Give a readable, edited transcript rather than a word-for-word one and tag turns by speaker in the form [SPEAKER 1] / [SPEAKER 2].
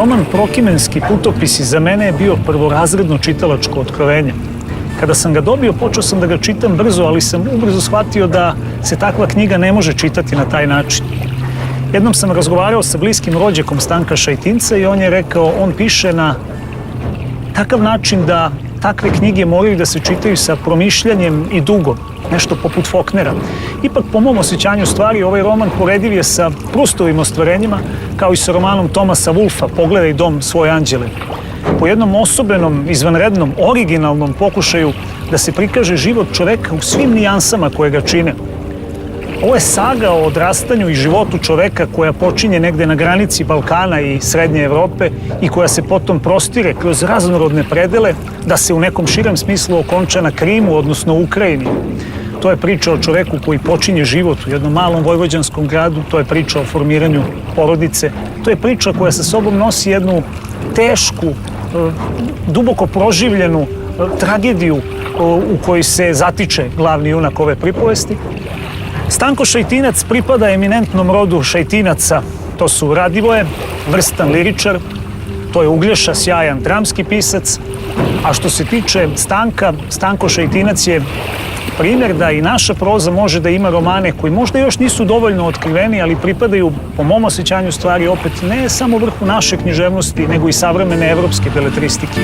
[SPEAKER 1] Roman Prokimenski putopisi za mene je bio prvorazredno čitalačko otkrovenje. Kada sam ga dobio, počeo sam da ga čitam brzo, ali sam ubrzo shvatio da se takva knjiga ne može čitati na taj način. Jednom sam razgovarao sa bliskim rođakom Stanka Šajtinca i on je rekao, on piše na takav način da takve knjige moraju da se čitaju sa promišljanjem i dugo, nešto poput Faulknera. Ipak, po mom osjećanju stvari, ovaj roman porediv je sa Prustovim ostvarenjima, kao i sa romanom Thomasa Wolfa, Pogledaj dom svoje anđele. Po jednom osobenom, izvanrednom, originalnom pokušaju da se prikaže život čoveka u svim nijansama koje ga čine. Ovo je saga o odrastanju i životu čoveka koja počinje negde na granici Balkana i Srednje Evrope i koja se potom prostire kroz raznorodne predele da se u nekom širem smislu okonča na Krimu, odnosno Ukrajini. To je priča o čoveku koji počinje život u jednom malom vojvođanskom gradu, to je priča o formiranju porodice, to je priča koja sa sobom nosi jednu tešku, duboko proživljenu tragediju u kojoj se zatiče glavni junak ove pripovesti. Stanko Šajtinac pripada eminentnom rodu Šajtinaca. To su Radivoje, vrstan liričar, to je Uglješa, sjajan dramski pisac, a što se tiče Stanka, Stanko Šajtinac je primjer da i naša proza može da ima romane koji možda još nisu dovoljno otkriveni, ali pripadaju, po mom osjećanju stvari, opet ne samo vrhu naše književnosti, nego i savremene evropske beletristike.